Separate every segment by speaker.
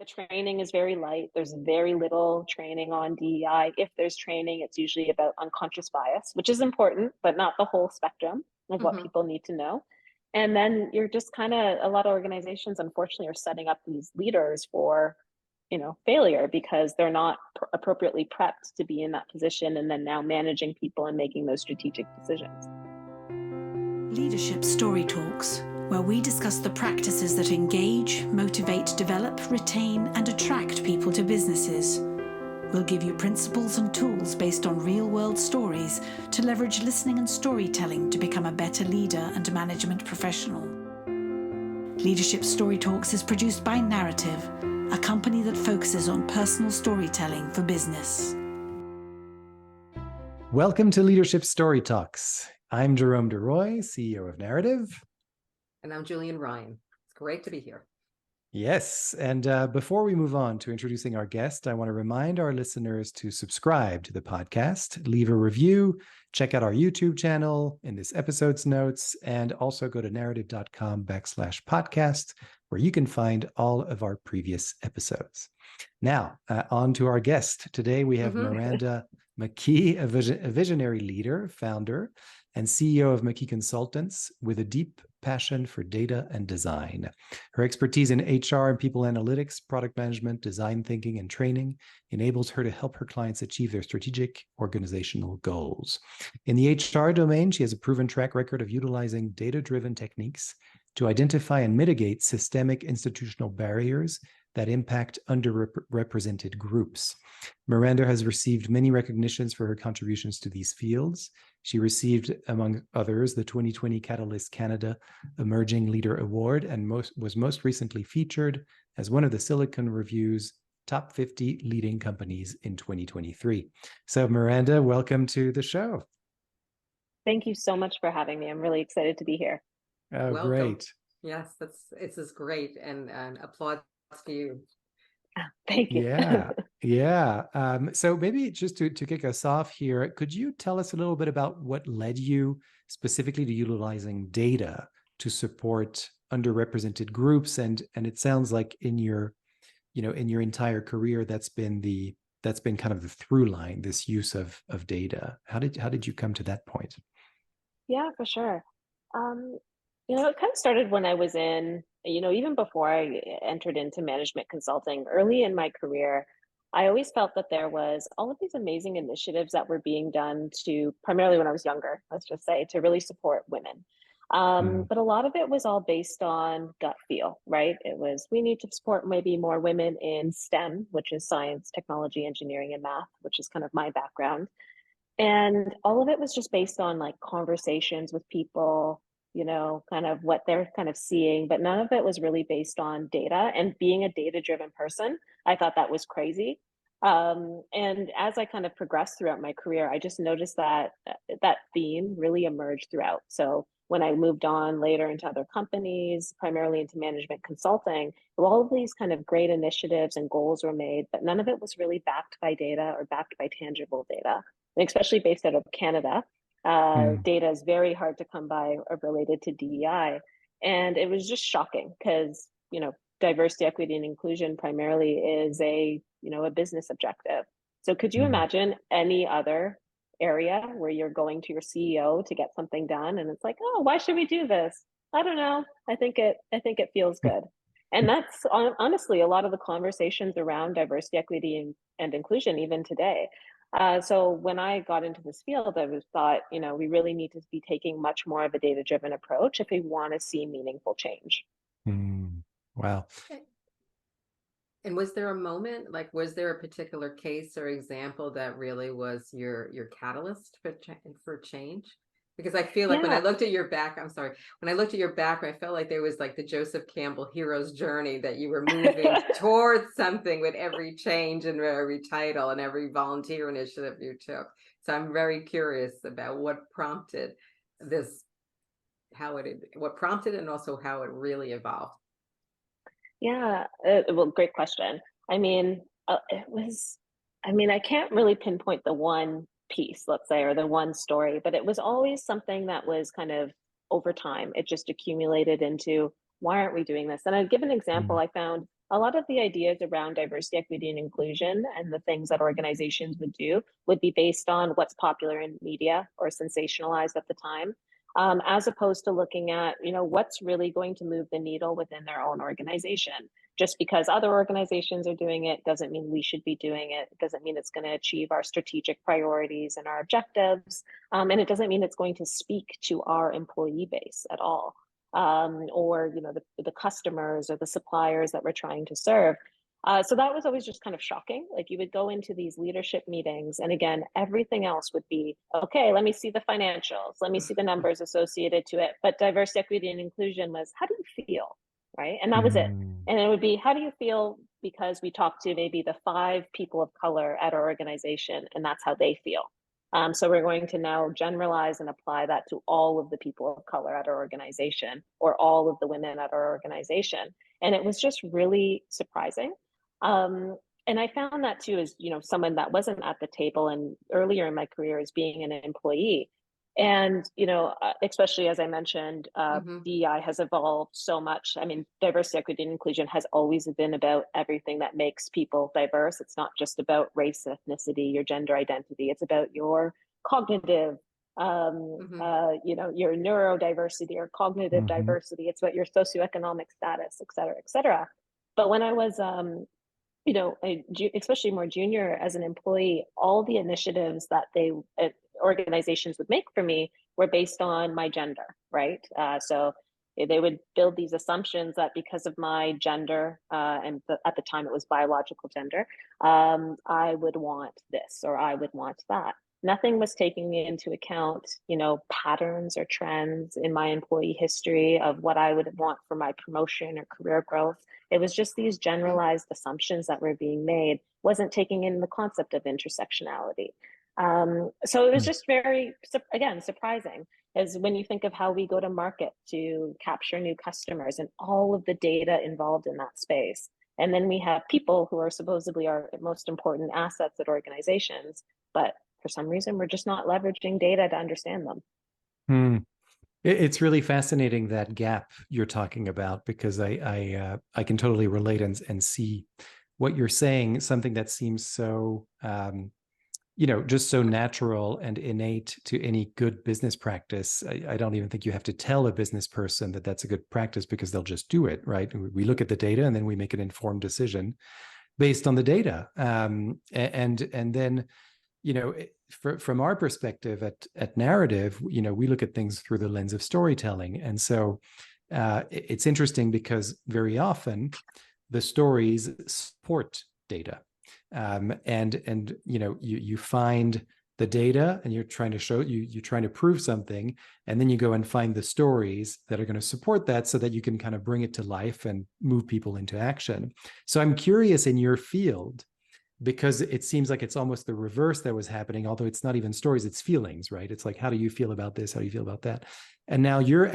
Speaker 1: The training is very light. There's very little training on DEI. If there's training, it's usually about unconscious bias, which is important, but not the whole spectrum of what people need to know. And then you're just kind of, a lot of organizations, unfortunately, are setting up these leaders for, failure because they're not appropriately prepped to be in that position, and then now managing people and making those strategic decisions.
Speaker 2: Leadership Story Talks, where we discuss the practices that engage, motivate, develop, retain, and attract people to businesses. We'll give you principles and tools based on real-world stories to leverage listening and storytelling to become a better leader and management professional. Leadership Story Talks is produced by Narrative, a company that focuses on personal storytelling for business.
Speaker 3: Welcome to Leadership Story Talks. I'm Jerome DeRoy, CEO of Narrative.
Speaker 4: And I'm Julienne Ryan. It's great to be here.
Speaker 3: Yes, and before we move on to introducing our guest, I want to remind our listeners to subscribe to the podcast, leave a review, check out our YouTube channel in this episode's notes, and also go to narrative.com/podcast, where you can find all of our previous episodes. Now, on to our guest. Today, we have Miranda McKie, a visionary leader, founder, and CEO of McKie Consultants with a deep passion for data and design. Her expertise in HR and people analytics, product management, design thinking, and training enables her to help her clients achieve their strategic organizational goals. In the HR domain, she has a proven track record of utilizing data-driven techniques to identify and mitigate systemic institutional barriers that impact underrepresented groups. Miranda has received many recognitions for her contributions to these fields. She received, among others, the 2020 Catalyst Canada Emerging Leader Award and was most recently featured as one of the Silicon Review's top 50 leading companies in 2023. So Miranda, welcome to the show.
Speaker 1: Thank you so much for having me. I'm really excited to be here.
Speaker 3: Oh,
Speaker 4: Welcome.
Speaker 3: Great.
Speaker 4: Yes, it's just great, and applause to you.
Speaker 1: Thank you.
Speaker 3: Yeah. So maybe just to kick us off here, could you tell us a little bit about what led you specifically to utilizing data to support underrepresented groups? And it sounds like in your entire career, that's been kind of the through line, this use of data. How did you come to that point?
Speaker 1: Yeah, for sure. It kind of started when I was in, even before I entered into management consulting, early in my career, I always felt that there was all of these amazing initiatives that were being done to, primarily when I was younger, let's just say, to really support women. But a lot of it was all based on gut feel, right? It was, we need to support maybe more women in STEM, which is science, technology, engineering, and math, which is kind of my background. And all of it was just based on like conversations with people, kind of what they're kind of seeing, but none of it was really based on data. And being a data-driven person, I thought that was crazy. And as I kind of progressed throughout my career, I just noticed that that theme really emerged throughout. So when I moved on later into other companies, primarily into management consulting, all of these kind of great initiatives and goals were made, but none of it was really backed by data or backed by tangible data, and especially based out of Canada. Data is very hard to come by related to DEI. And it was just shocking because, diversity, equity, and inclusion primarily is a business objective. So could you imagine any other area where you're going to your CEO to get something done and it's like, oh, why should we do this? I don't know. I think it feels good. And that's honestly a lot of the conversations around diversity, equity, and inclusion, even today. So when I got into this field, I thought, we really need to be taking much more of a data-driven approach if we want to see meaningful change.
Speaker 3: Wow.
Speaker 4: And was there a moment, was there a particular case or example that really was your catalyst for change? Because I feel like when I looked at your background, I felt like there was like the Joseph Campbell hero's journey, that you were moving towards something with every change and every title and every volunteer initiative you took. So I'm very curious about what prompted this, what prompted and also how it really evolved.
Speaker 1: Yeah, well, great question. I can't really pinpoint the one piece, let's say, or the one story, but it was always something that was kind of over time. It just accumulated into, why aren't we doing this? And I'll give an example. I found a lot of the ideas around diversity, equity, and inclusion and the things that organizations would do would be based on what's popular in media or sensationalized at the time, as opposed to looking at, what's really going to move the needle within their own organization. Just because other organizations are doing it doesn't mean we should be doing it. It doesn't mean it's going to achieve our strategic priorities and our objectives. And it doesn't mean it's going to speak to our employee base at all, or the customers or the suppliers that we're trying to serve. So that was always just kind of shocking. Like, you would go into these leadership meetings, and again, everything else would be, okay, let me see the financials, let me see the numbers associated to it. But diversity, equity, and inclusion was, how do you feel? Right. And that was it. And it would be, how do you feel? Because we talked to maybe the 5 people of color at our organization, and that's how they feel. So we're going to now generalize and apply that to all of the people of color at our organization, or all of the women at our organization. And it was just really surprising. And I found that too, as someone that wasn't at the table and earlier in my career as being an employee. And, especially as I mentioned, DEI has evolved so much. I mean, diversity, equity, and inclusion has always been about everything that makes people diverse. It's not just about race, ethnicity, your gender identity. It's about your cognitive, your neurodiversity or cognitive diversity. It's about your socioeconomic status, et cetera, et cetera. But when I was, especially more junior as an employee, all the initiatives that organizations would make for me were based on my gender, right? So they would build these assumptions that because of my gender, at the time it was biological gender, I would want this or I would want that. Nothing was taking into account, patterns or trends in my employee history of what I would want for my promotion or career growth. It was just these generalized assumptions that were being made, wasn't taking in the concept of intersectionality. So it was just very, again, surprising, as when you think of how we go to market to capture new customers and all of the data involved in that space. And then we have people who are supposedly our most important assets at organizations, but for some reason, we're just not leveraging data to understand them.
Speaker 3: It's really fascinating, that gap you're talking about, because I can totally relate and see what you're saying. Something that seems so just so natural and innate to any good business practice. I don't even think you have to tell a business person that that's a good practice, because they'll just do it, right? We look at the data and then we make an informed decision based on the data, and then. From our perspective at Narrative, we look at things through the lens of storytelling. And so it's interesting because very often the stories support data. And you find the data and you're trying to show, you're trying to prove something, and then you go and find the stories that are going to support that, so that you can kind of bring it to life and move people into action. So I'm curious, in your field, because it seems like it's almost the reverse that was happening, although it's not even stories, it's feelings, right? It's like, how do you feel about this? How do you feel about that? And now you're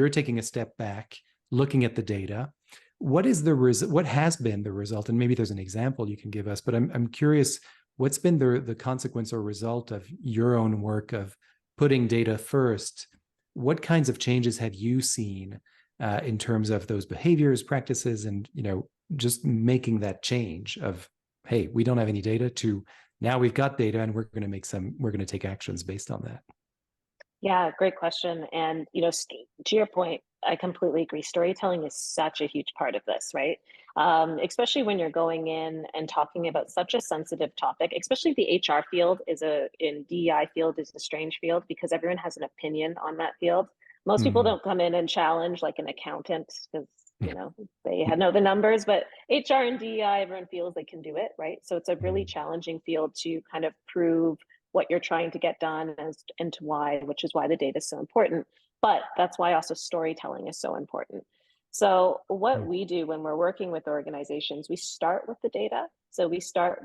Speaker 3: taking a step back, looking at the data. What has been the result? And maybe there's an example you can give us, but I'm curious, what's been the consequence or result of your own work of putting data first? What kinds of changes have you seen in terms of those behaviors, practices, and, just making that change of, hey, we don't have any data, to now we've got data and we're going to take actions based on that?
Speaker 1: Yeah, great question. And, to your point, I completely agree. Storytelling is such a huge part of this, right? Especially when you're going in and talking about such a sensitive topic, especially the HR field in DEI field is a strange field, because everyone has an opinion on that field. Most people don't come in and challenge like an accountant, because they know the numbers, but HR and DEI, everyone feels they can do it, right? So it's a really challenging field to kind of prove what you're trying to get done and to why, which is why the data is so important. But that's why also storytelling is so important. So what we do when we're working with organizations, we start with the data. So we start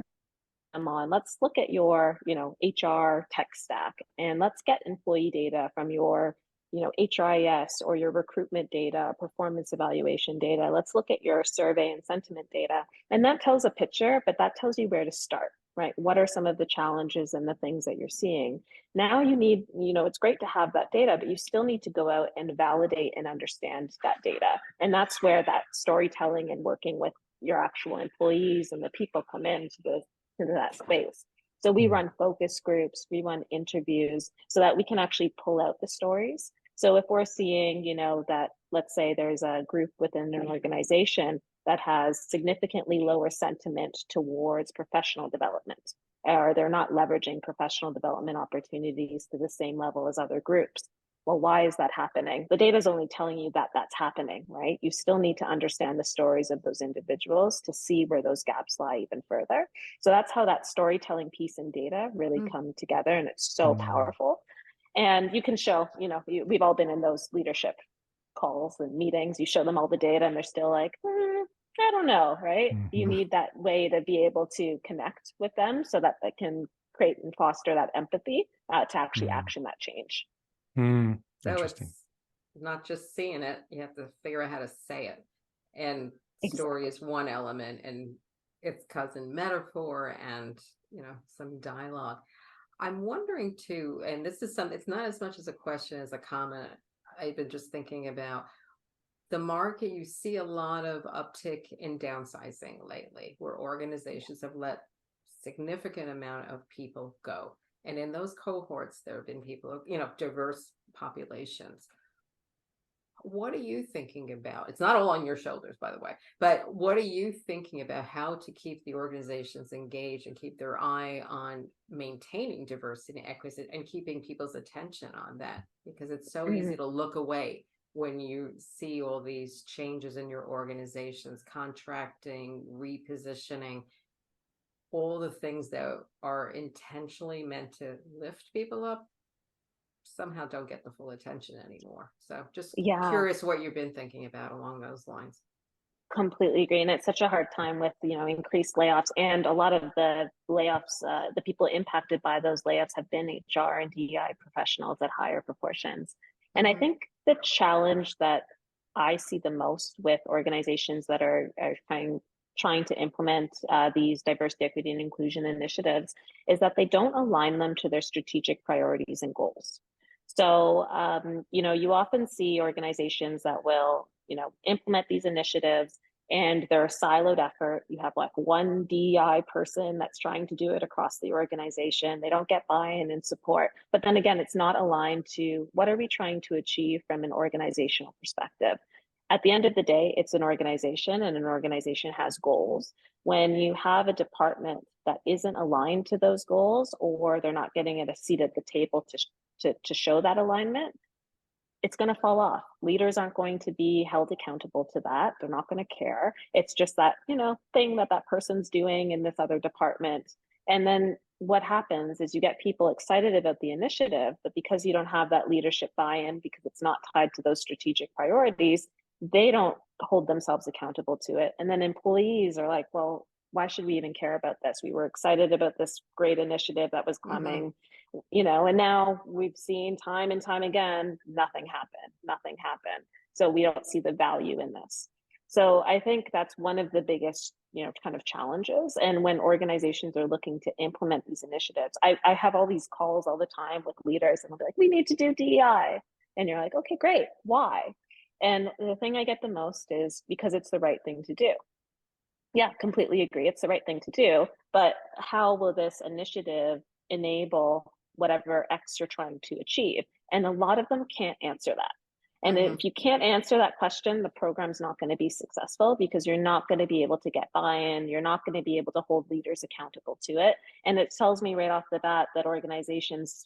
Speaker 1: them on, let's look at your, HR tech stack, and let's get employee data from your HRIS or your recruitment data, performance evaluation data. Let's look at your survey and sentiment data. And that tells a picture, but that tells you where to start, right? What are some of the challenges and the things that you're seeing? Now you need, it's great to have that data, but you still need to go out and validate and understand that data. And that's where that storytelling and working with your actual employees and the people come into that space. So we run focus groups, we run interviews so that we can actually pull out the stories. So if we're seeing, that let's say there's a group within an organization that has significantly lower sentiment towards professional development, or they're not leveraging professional development opportunities to the same level as other groups. Well, why is that happening? The data is only telling you that that's happening, right? You still need to understand the stories of those individuals to see where those gaps lie even further. So that's how that storytelling piece and data really come together, and it's so powerful. And you can show, we've all been in those leadership calls and meetings. You show them all the data, and they're still like, I don't know, right? You need that way to be able to connect with them so that they can create and foster that empathy to actually action that change.
Speaker 4: So it's not just seeing it, you have to figure out how to say it. And story is one element, and its cousin metaphor and, some dialogue. I'm wondering too, and this is something, it's not as much as a question as a comment. I've been just thinking about the market. You see a lot of uptick in downsizing lately, where organizations have let significant amount of people go. And in those cohorts, there have been people, diverse populations. What are you thinking about? It's not all on your shoulders, by the way, but what are you thinking about how to keep the organizations engaged and keep their eye on maintaining diversity and equity and keeping people's attention on that? Because it's so easy to look away when you see all these changes in your organizations, contracting, repositioning, all the things that are intentionally meant to lift people up somehow don't get the full attention anymore. So just curious what you've been thinking about along those lines.
Speaker 1: Completely agree. And it's such a hard time with, increased layoffs, and a lot of the layoffs, the people impacted by those layoffs have been HR and DEI professionals at higher proportions. And I think the challenge that I see the most with organizations that are trying to implement these diversity, equity, and inclusion initiatives is that they don't align them to their strategic priorities and goals. So, you often see organizations that will, implement these initiatives, and they're a siloed effort. You have like one DEI person that's trying to do it across the organization. They don't get buy-in and support. But then again, it's not aligned to what are we trying to achieve from an organizational perspective. At the end of the day, it's an organization, and an organization has goals. When you have a department that isn't aligned to those goals, or they're not getting a seat at the table to show that alignment, it's going to fall off. Leaders aren't going to be held accountable to that. They're not going to care. It's just that, thing that person's doing in this other department. And then what happens is you get people excited about the initiative, but because you don't have that leadership buy-in, because it's not tied to those strategic priorities, they don't hold themselves accountable to it. And then employees are like, well, why should we even care about this? We were excited about this great initiative that was coming, and now we've seen time and time again, nothing happened. So we don't see the value in this. So I think that's one of the biggest, kind of challenges. And when organizations are looking to implement these initiatives, I have all these calls all the time with leaders, and they'll be like, we need to do DEI. And you're like, okay, great. Why? And the thing I get the most is because it's the right thing to do. Yeah, completely agree. It's the right thing to do. But how will this initiative enable whatever X you're trying to achieve? And a lot of them can't answer that. And if you can't answer that question, the program's not going to be successful, because you're not going to be able to get buy-in. You're not going to be able to hold leaders accountable to it. And it tells me right off the bat that organizations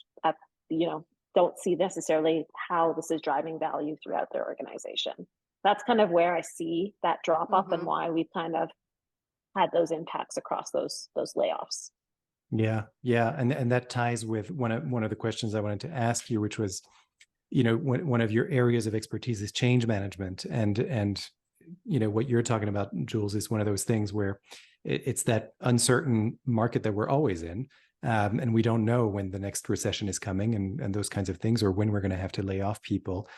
Speaker 1: don't see necessarily how this is driving value throughout their organization. That's kind of where I see that drop off and why we've kind of had those impacts across those layoffs.
Speaker 3: Yeah. And that ties with one of the questions I wanted to ask you, which was, one of your areas of expertise is change management. And what you're talking about, Jules, is one of those things where it's that uncertain market that we're always in. And we don't know when the next recession is coming and those kinds of things, or when we're going to have to lay off people.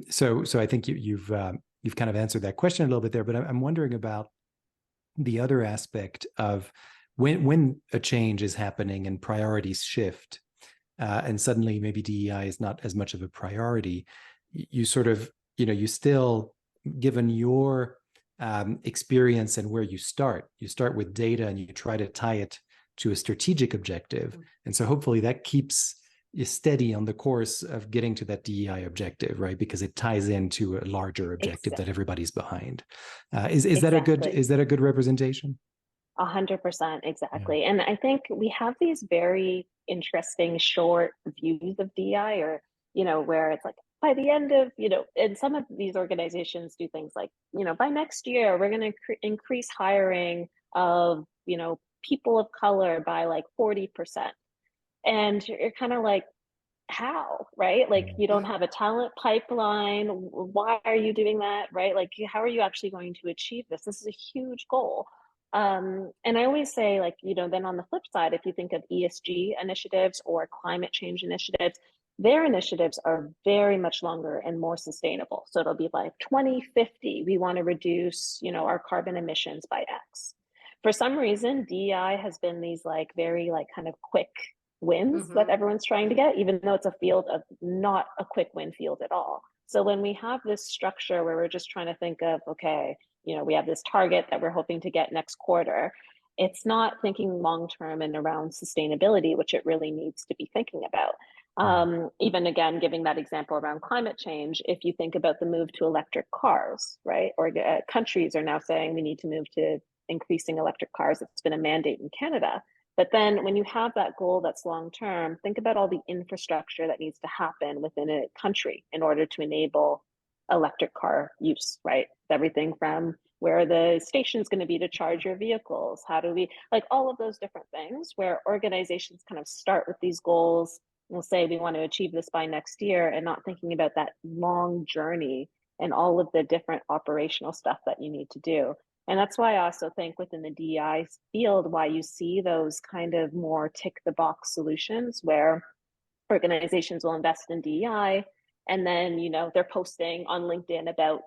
Speaker 3: So I think you've kind of answered that question a little bit there, but I'm wondering about the other aspect of when a change is happening and priorities shift, and suddenly maybe DEI is not as much of a priority. You sort of, you still, given your experience and where you start. You start with data and you try to tie it to a strategic objective. And so hopefully that keeps you steady on the course of getting to that DEI objective, right? Because it ties into a larger objective that everybody's behind. Is that a good representation?
Speaker 1: 100%, exactly. Yeah. And I think we have these very interesting short views of DEI, or, where it's like, by the end of, and some of these organizations do things like, by next year, we're going to increase hiring of, people of color by like 40%. And you're kind of like, how, right? Like, you don't have a talent pipeline. Why are you doing that, right? Like, how are you actually going to achieve this? This is a huge goal. And I always say, like, then on the flip side, if you think of ESG initiatives or climate change initiatives, their initiatives are very much longer and more sustainable. So it'll be like 2050, we want to reduce, our carbon emissions by X. For some reason, DEI has been these like very like kind of quick wins that everyone's trying to get, even though it's a field of not a quick win field at all. So when we have this structure where we're just trying to think of, okay, we have this target that we're hoping to get next quarter, it's not thinking long-term and around sustainability, which it really needs to be thinking about. Even again, giving that example around climate change, if you think about the move to electric cars, right? Or countries are now saying we need to move to increasing electric cars. It's been a mandate in Canada. But then when you have that goal that's long-term, think about all the infrastructure that needs to happen within a country in order to enable electric car use, right? Everything from where the station is going to be to charge your vehicles. How do we, like all of those different things where organizations kind of start with these goals. We'll say we want to achieve this by next year, and not thinking about that long journey and all of the different operational stuff that you need to do. And that's why I also think within the DEI field, why you see those kind of more tick the box solutions where organizations will invest in DEI, and then, they're posting on LinkedIn about,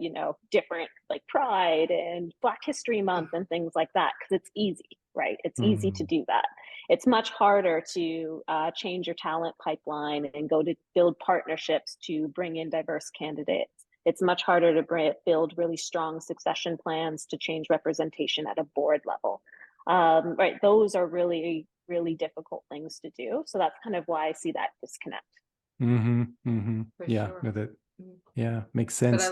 Speaker 1: different like Pride and Black History Month and things like that, because it's easy, right? It's easy to do that. It's much harder to change your talent pipeline and go to build partnerships to bring in diverse candidates. It's much harder to build really strong succession plans to change representation at a board level. Right, those are really, really difficult things to do. So that's kind of why I see that disconnect.
Speaker 3: Yeah,
Speaker 4: sure.
Speaker 3: no, yeah, makes sense.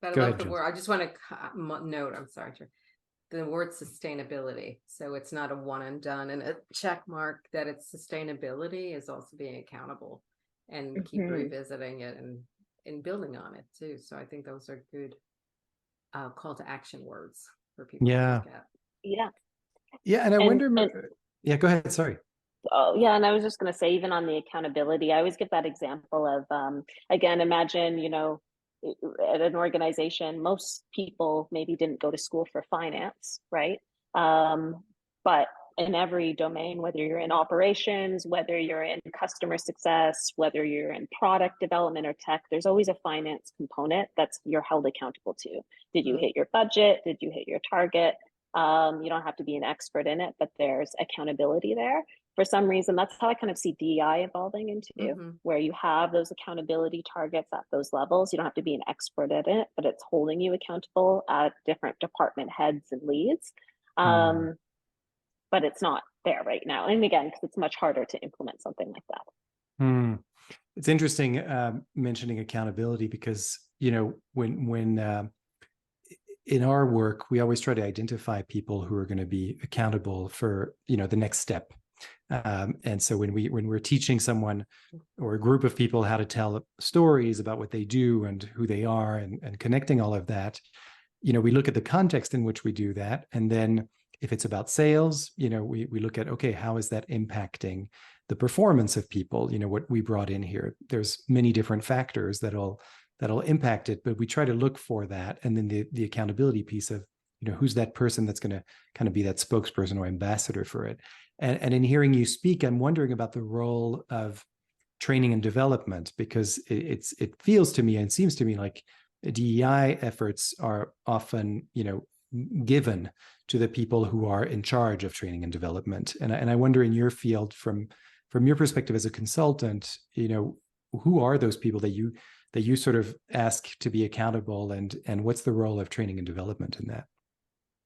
Speaker 4: But I love the word. I just want to note, I'm sorry, the word sustainability. So it's not a one and done and a check mark, that it's sustainability is also being accountable and keep revisiting it and building on it too. So I think those are good call to action words for people to look at.
Speaker 3: Yeah. And I wonder, yeah, go ahead. Sorry.
Speaker 1: Oh, yeah. And I was just going to say, even on the accountability, I always give that example of, again, imagine, at an organization, most people maybe didn't go to school for finance, right? But in every domain, whether you're in operations, whether you're in customer success, whether you're in product development or tech, there's always a finance component that's you're held accountable to. Did you hit your budget? Did you hit your target? You don't have to be an expert in it, but there's accountability there. For some reason, that's how I kind of see DEI evolving into, where you have those accountability targets at those levels. You don't have to be an expert at it, but it's holding you accountable at different department heads and leads. But it's not there right now. And again, because it's much harder to implement something like that.
Speaker 3: It's interesting mentioning accountability because, when in our work, we always try to identify people who are going to be accountable for, the next step. And so when we're teaching someone or a group of people how to tell stories about what they do and who they are and connecting all of that, we look at the context in which we do that. And then if it's about sales, we look at, okay, how is that impacting the performance of people? What we brought in here, there's many different factors that'll impact it, but we try to look for that. And then the accountability piece of, who's that person that's going to kind of be that spokesperson or ambassador for it. And in hearing you speak, I'm wondering about the role of training and development, because it feels to me and seems to me like DEI efforts are often, given to the people who are in charge of training and development. And I wonder, in your field, from your perspective as a consultant, who are those people that that you sort of ask to be accountable, and what's the role of training and development in that?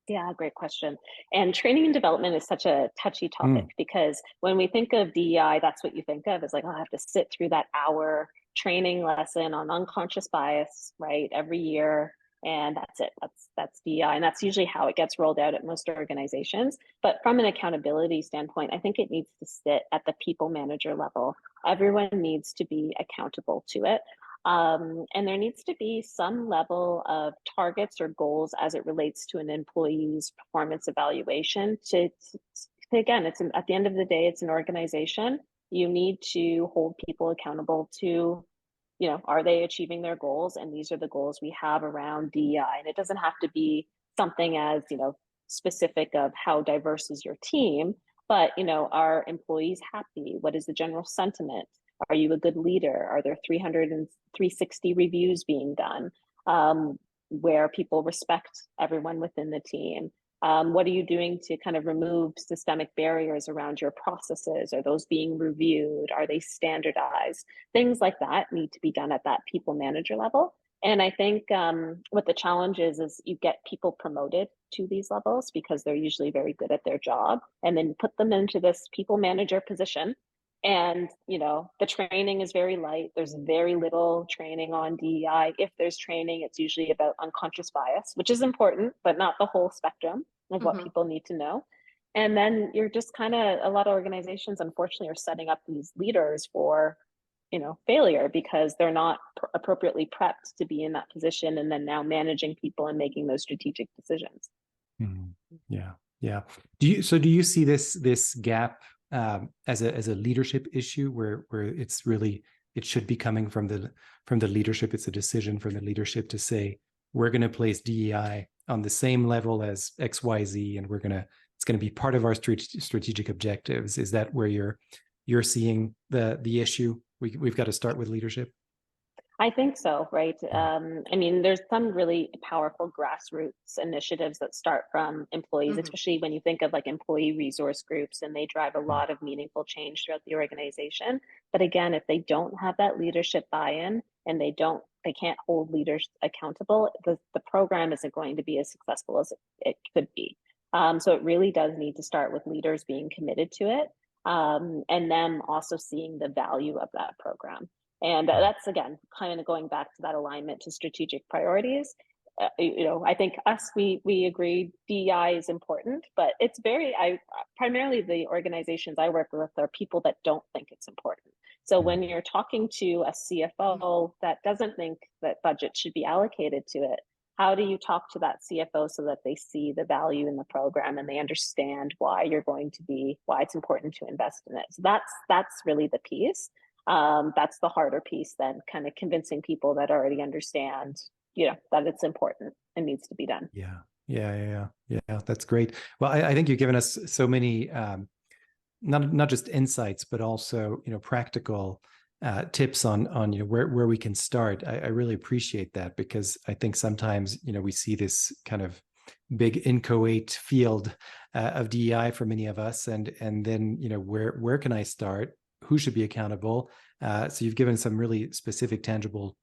Speaker 1: Yeah, great question. And training and development is such a touchy topic because when we think of DEI, that's what you think of is like, oh, I have to sit through that hour training lesson on unconscious bias, right? Every year. And that's it. That's DEI. And that's usually how it gets rolled out at most organizations. But from an accountability standpoint, I think it needs to sit at the people manager level. Everyone needs to be accountable to it. And there needs to be some level of targets or goals as it relates to an employee's performance evaluation. Again, at the end of the day, it's an organization. You need to hold people accountable to, are they achieving their goals? And these are the goals we have around DEI. And it doesn't have to be something as, specific of how diverse is your team, but, are employees happy? What is the general sentiment? Are you a good leader? Are there 360 reviews being done where people respect everyone within the team? What are you doing to kind of remove systemic barriers around your processes? Are those being reviewed? Are they standardized? Things like that need to be done at that people manager level. And I think what the challenge is you get people promoted to these levels because they're usually very good at their job, and then put them into this people manager position. And, the training is very light. There's very little training on DEI. If there's training, it's usually about unconscious bias, which is important, but not the whole spectrum of what people need to know. And then you're just a lot of organizations, unfortunately, are setting up these leaders for, failure because they're not appropriately prepped to be in that position, and then now managing people and making those strategic decisions.
Speaker 3: Yeah. Yeah. Do you see this gap as a leadership issue where it should be coming from the leadership? It's a decision from the leadership to say, we're going to place DEI on the same level as XYZ, and it's going to be part of our strategic objectives. Is that where you're seeing the issue? We've got to start with leadership.
Speaker 1: I think so, right? There's some really powerful grassroots initiatives that start from employees, especially when you think of like employee resource groups, and they drive a lot of meaningful change throughout the organization. But again, if they don't have that leadership buy-in and they can't hold leaders accountable, the program isn't going to be as successful as it could be. So it really does need to start with leaders being committed to it, and them also seeing the value of that program. And that's, again, kind of going back to that alignment to strategic priorities. I think we agree DEI is important, but it's primarily the organizations I work with are people that don't think it's important. So when you're talking to a CFO that doesn't think that budget should be allocated to it, how do you talk to that CFO so that they see the value in the program and they understand why it's important to invest in it? So that's really the piece. That's the harder piece than kind of convincing people that already understand, that it's important and needs to be done.
Speaker 3: Yeah. That's great. Well, I think you've given us so many, not just insights, but also, practical tips on where we can start. I really appreciate that, because I think sometimes, we see this kind of big inchoate field of DEI for many of us, and then, where can I start? Who should be accountable? So you've given some really specific, tangible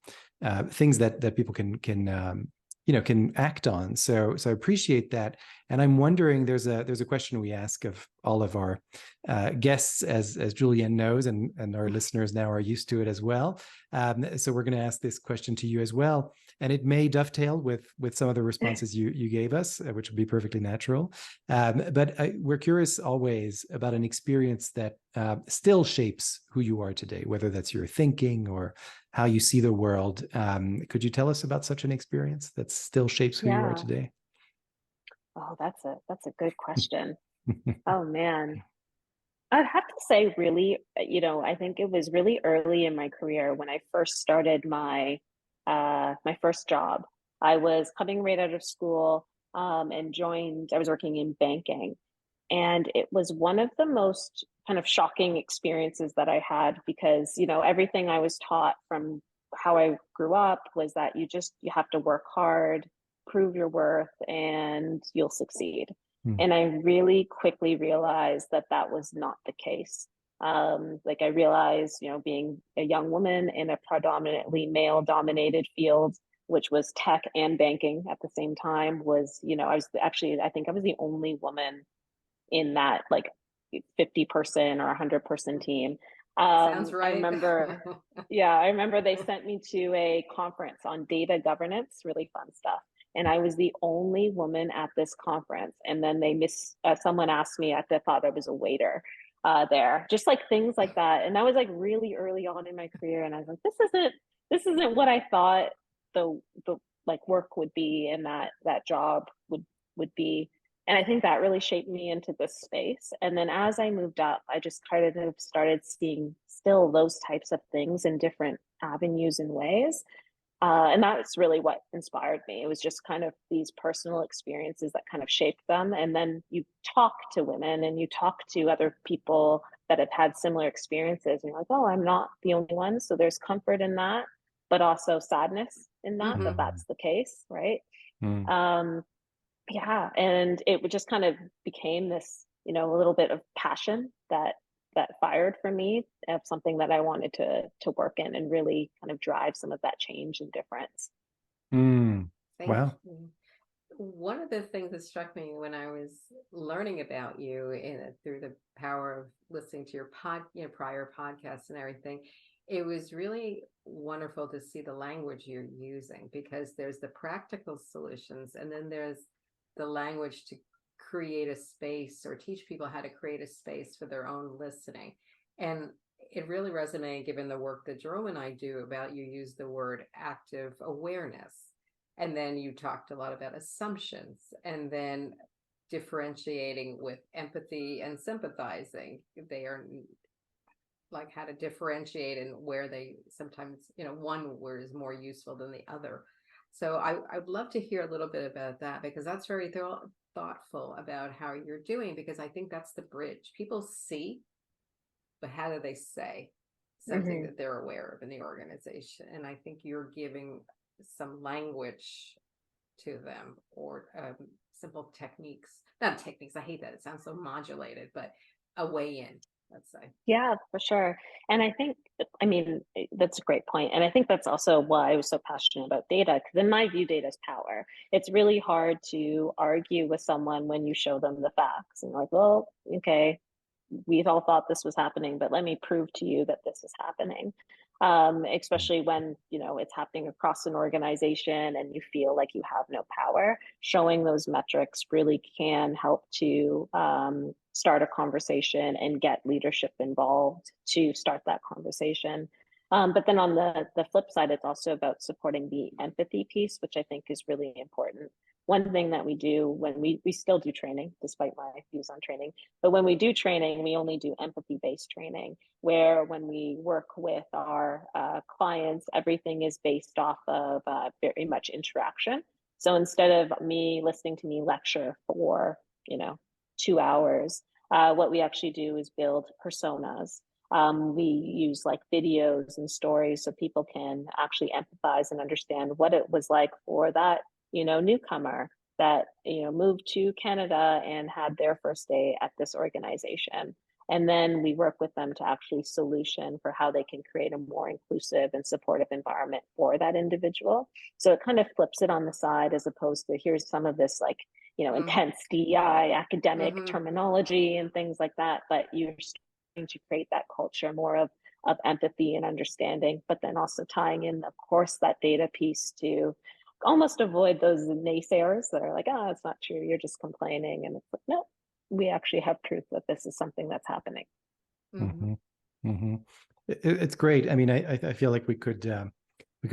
Speaker 3: things that people can act on. So I appreciate that. And I'm wondering, there's a question we ask of all of our guests, as Julienne knows, and our listeners now are used to it as well. So we're going to ask this question to you as well. And it may dovetail with some of the responses you gave us, which would be perfectly natural. But we're curious always about an experience that still shapes who you are today, whether that's your thinking or how you see the world. Could you tell us about such an experience that still shapes who you are today?
Speaker 1: Oh, that's a good question. Oh, man. I'd have to say, really, I think it was really early in my career when I first started my first job. I was coming right out of school and I was working in banking. And it was one of the most kind of shocking experiences that I had, because, everything I was taught from how I grew up was that you have to work hard, prove your worth, and you'll succeed. And I really quickly realized that was not the case. Like I realized, being a young woman in a predominantly male dominated field, which was tech and banking at the same time, was, I think I was the only woman in that like 50-person or 100-person team.
Speaker 4: Sounds
Speaker 1: I
Speaker 4: right.
Speaker 1: remember, yeah, I remember they sent me to a conference on data governance, really fun stuff. And I was the only woman at this conference. And then someone asked me, I thought I was a waiter there, just like things like that. And that was like really early on in my career. And I was like, this isn't what I thought the like work would be, and that job would be. And I think that really shaped me into this space. And then as I moved up, I just kind of started seeing still those types of things in different avenues and ways. And that's really what inspired me. It was just kind of these personal experiences that kind of shaped them. And then you talk to women and you talk to other people that have had similar experiences, and you're like, oh, I'm not the only one. So there's comfort in that, but also sadness in that,
Speaker 4: Mhm.
Speaker 1: that's the case, right?
Speaker 3: Mm.
Speaker 1: Yeah, and it would just kind of became this, a little bit of passion that fired for me of something that I wanted to work in and really kind of drive some of that change and difference.
Speaker 3: Mm.
Speaker 4: Thank
Speaker 3: Wow.
Speaker 4: you. One of the things that struck me when I was learning about you through the power of listening to your prior podcasts and everything, it was really wonderful to see the language you're using, because there's the practical solutions and then there's the language to create a space or teach people how to create a space for their own listening. And it really resonated given the work that Jerome and I do about, you use the word active awareness. And then you talked a lot about assumptions, and then differentiating with empathy and sympathizing. They are like how to differentiate and where they sometimes, one word is more useful than the other. So I'd love to hear a little bit about that, because that's very thoughtful about how you're doing, because I think that's the bridge. People see, but how do they say something
Speaker 1: Mm-hmm.
Speaker 4: that they're aware of in the organization? And I think you're giving some language to them, or simple techniques, not techniques, I hate that, it sounds so modulated, but a way in, let's say.
Speaker 1: Yeah, for sure. And I think, I mean, that's a great point. And I think that's also why I was so passionate about data, because in my view, data is power. It's really hard to argue with someone when you show them the facts and like, well, okay, we all thought this was happening, but let me prove to you that this is happening. Especially when, it's happening across an organization and you feel like you have no power. Showing those metrics really can help to start a conversation and get leadership involved to start that conversation. But then on the flip side, it's also about supporting the empathy piece, which I think is really important. One thing that we do when we still do training, despite my views on training, but when we do training, we only do empathy-based training, where when we work with our clients, everything is based off of very much interaction. So instead of me listening to me lecture for, 2 hours, what we actually do is build personas. We use like videos and stories so people can actually empathize and understand what it was like for that, newcomer that, moved to Canada and had their first day at this organization. And then we work with them to actually solution for how they can create a more inclusive and supportive environment for that individual. So it kind of flips it on the side, as opposed to here's some of this like, intense DEI academic terminology and things like that. But you're starting to create that culture more of empathy and understanding, but then also tying in, of course, that data piece to almost avoid those naysayers that are like, oh, it's not true, you're just complaining. And it's like, no, we actually have proof that this is something that's happening.
Speaker 3: Mm-hmm. Mm-hmm. It's great. I mean, I feel like we could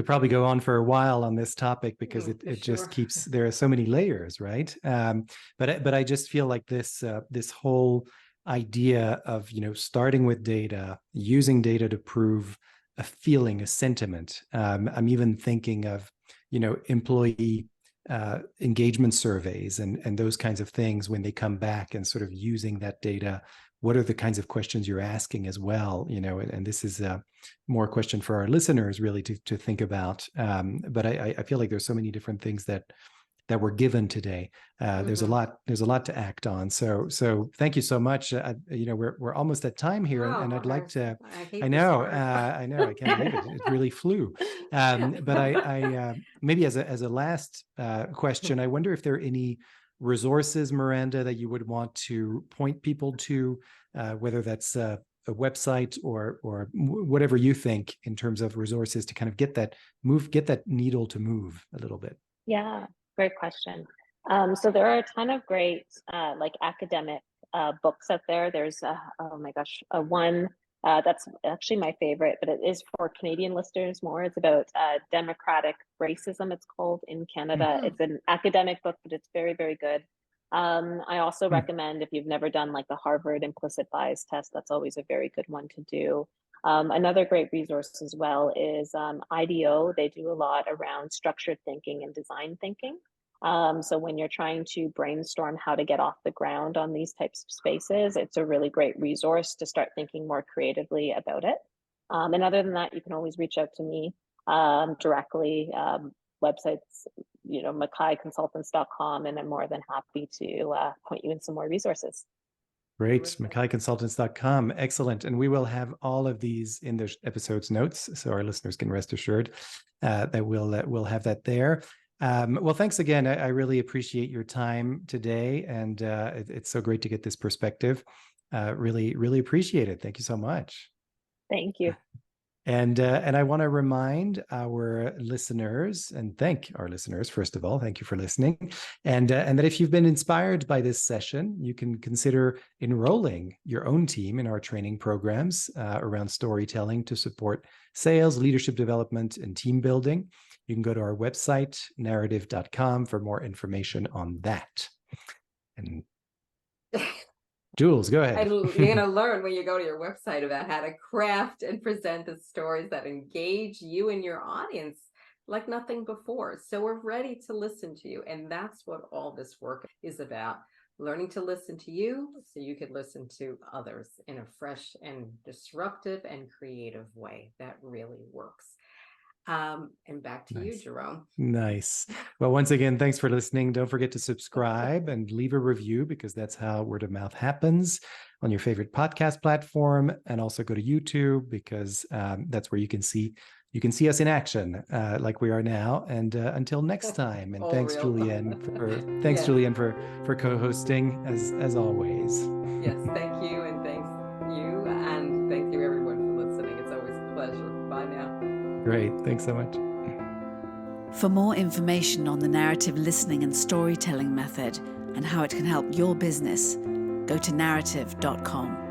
Speaker 3: probably go on for a while on this topic, because it just keeps, there are so many layers, right? But I just feel like this whole idea of, starting with data, using data to prove a feeling, a sentiment. I'm even thinking of, employee engagement surveys and those kinds of things, when they come back, and sort of using that data. What are the kinds of questions you're asking as well? And this is more a question for our listeners really to think about. But I feel like there's so many different things that that were given today. There's a lot to act on. So thank you so much. We're almost at time here, and I'd like to. I know, I can't believe it. It really flew. But I maybe as a last question, I wonder if there are any resources, Miranda, that you would want to point people to, whether that's a website or whatever you think in terms of resources to kind of get that needle to move a little bit.
Speaker 1: Yeah, great question. So there are a ton of great like academic books out there. There's oh my gosh, one that's actually my favorite, but it is for Canadian listeners more. It's about democratic racism, it's called, in Canada. It's an academic book, but it's very, very good. I also recommend, if you've never done like the Harvard implicit bias test, that's always a very good one to do. Another great resource as well is IDEO. They do a lot around structured thinking and design thinking. So when you're trying to brainstorm how to get off the ground on these types of spaces, it's a really great resource to start thinking more creatively about it. And other than that, you can always reach out to me directly. Websites, McKieconsultants.com, and I'm more than happy to point you in some more resources.
Speaker 3: Great. McKieconsultants.com. Excellent. And we will have all of these in the episode's notes, so our listeners can rest assured that we'll have that there. Well, thanks again. I really appreciate your time today, and it's so great to get this perspective. Really, really appreciate it. Thank you so much.
Speaker 1: Thank you.
Speaker 3: And I want to remind our listeners, and thank our listeners, first of all, thank you for listening. And that if you've been inspired by this session, you can consider enrolling your own team in our training programs around storytelling to support sales, leadership development, and team building. You can go to our website, narrative.com, for more information on that. And Jules, go ahead.
Speaker 4: You're going to learn when you go to your website about how to craft and present the stories that engage you and your audience like nothing before. So we're ready to listen to you. And that's what all this work is about. Learning to listen to you so you can listen to others in a fresh and disruptive and creative way that really works. And back to you, Jerome.
Speaker 3: Nice. Well, once again, thanks for listening. Don't forget to subscribe and leave a review, because that's how word of mouth happens on your favorite podcast platform. And also go to YouTube, because that's where you can see us in action, like we are now. And until next time. And thanks, Julienne, Julienne, for co-hosting as always.
Speaker 4: Yes, thank you, and thanks you, and thank you everyone for listening. It's always a pleasure. Bye now.
Speaker 3: Great. Thanks so much.
Speaker 2: For more information on the narrative listening and storytelling method and how it can help your business, go to narrative.com.